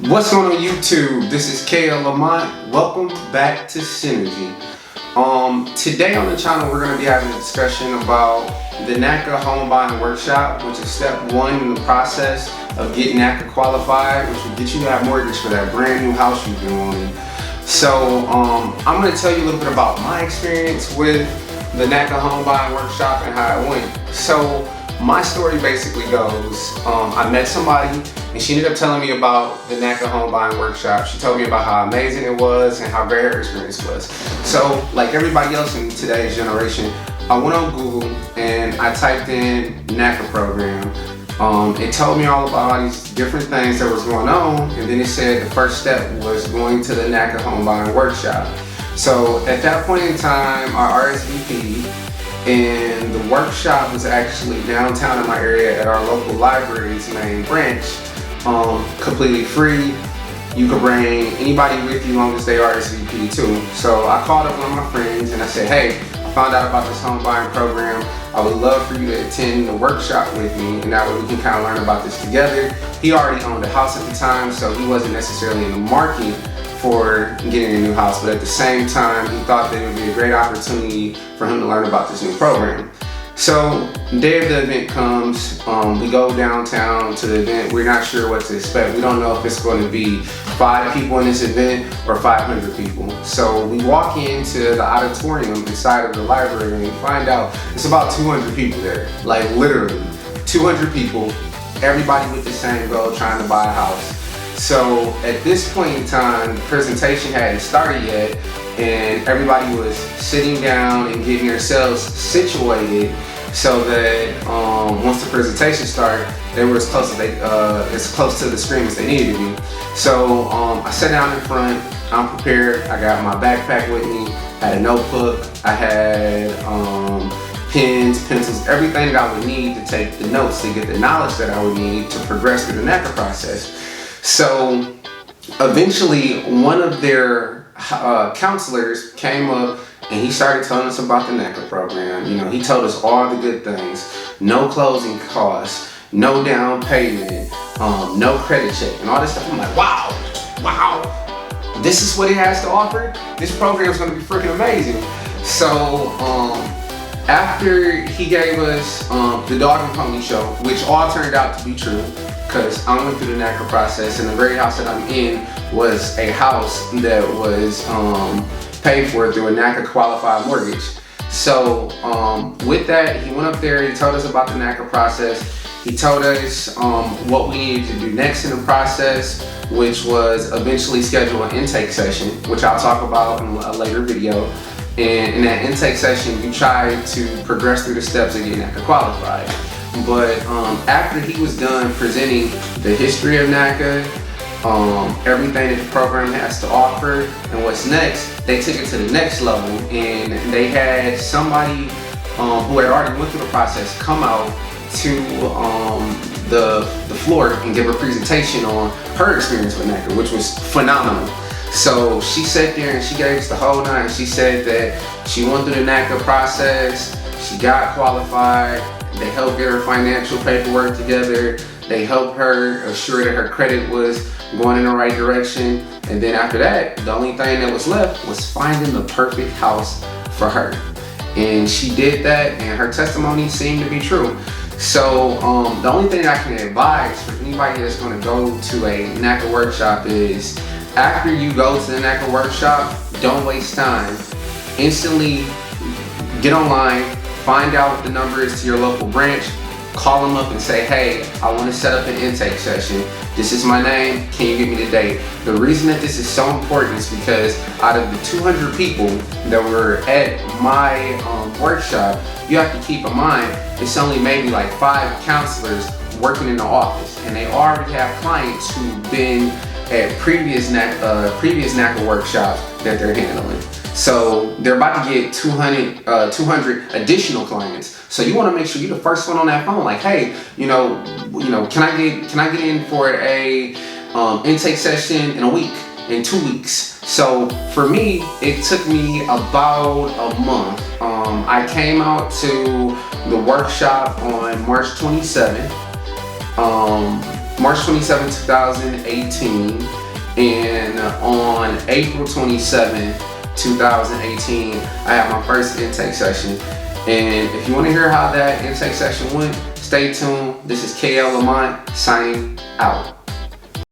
What's going on YouTube? This is KL Lamont. Welcome back to Synergy. Today on the channel we're going to be having a discussion about the Naca home buying workshop, which is step one in the process of getting Naca qualified, which will get you that mortgage for that brand new house you've been wanting. So I'm going to tell you a little bit about my experience with the Naca home buying workshop and how it went. So my story basically goes, I met somebody and she ended up telling me about the Naca home buying workshop. She told me about how amazing it was and how great her experience was. So like everybody else in today's generation, I went on Google and I typed in Naca program. It told me all about all these different things that was going on, and then it said the first step was going to the Naca home buying workshop. So at that point in time, I RSVP'd, and the workshop was actually downtown in my area at our local library's main branch, completely free. You could bring anybody with you as long as they RSVP too. So I called up one of my friends and I said, hey, I found out about this home buying program. I would love for you to attend the workshop with me, and that way we can kind of learn about this together. He already owned a house at the time, so he wasn't necessarily in the market for getting a new house, but at the same time, he thought that it would be a great opportunity for him to learn about this new program. So the day of the event comes, we go downtown to the event. We're not sure what to expect. We don't know if it's going to be 5 people in this event or 500 people. So we walk into the auditorium inside of the library and we find out it's about 200 people there. Like literally 200 people, everybody with the same goal, trying to buy a house. So at this point in time, the presentation hadn't started yet, and everybody was sitting down and getting themselves situated so that once the presentation started, they were as close to the screen as they needed to be. So I sat down in front. I'm prepared. I got my backpack with me. I had a notebook. I had pens, pencils, everything that I would need to take the notes to get the knowledge that I would need to progress through the Naca process. So eventually one of their counselors came up and he started telling us about the Naca program. You know, he told us all the good things: no closing costs, no down payment, no credit check, and all this stuff. I'm like, wow, this is what it has to offer? This program is going to be freaking amazing. So after he gave us the dog and pony show, which all turned out to be true, because I went through the Naca process, and the very house that I'm in was a house that was paid for through a Naca qualified mortgage. So with that, he went up there, he told us about the Naca process. He told us what we needed to do next in the process, which was eventually schedule an intake session, which I'll talk about in a later video. And in that intake session, you try to progress through the steps of getting Naca qualified. But after he was done presenting the history of Naca, everything that the program has to offer and what's next, they took it to the next level, and they had somebody who had already went through the process come out to the floor and give a presentation on her experience with Naca, which was phenomenal. So she sat there and she gave us the whole nine. She said that she went through the Naca process, she got qualified, they helped get her financial paperwork together, they helped her assure that her credit was going in the right direction, and then after that, the only thing that was left was finding the perfect house for her. And she did that, and her testimony seemed to be true. So the only thing I can advise for anybody that's going to go to a Naca workshop is, after you go to the Naca workshop, don't waste time. Instantly get online, find out what the number is to your local branch, call them up and say, hey, I want to set up an intake session. This is my name, can you give me the date? The reason that this is so important is because out of the 200 people that were at my workshop, you have to keep in mind, it's only maybe like 5 counselors working in the office, and they already have clients who've been at previous Naca workshops that they're handling. So they're about to get 200 additional clients. So you want to make sure you're the first one on that phone. Like, hey, you know, can I get in for a intake session in a week, in 2 weeks? So for me, it took me about a month. I came out to the workshop on March 27th. March 27, 2018. And on April 27, 2018, I had my first intake session. And if you want to hear how that intake session went, stay tuned. This is KL Lamont signing out.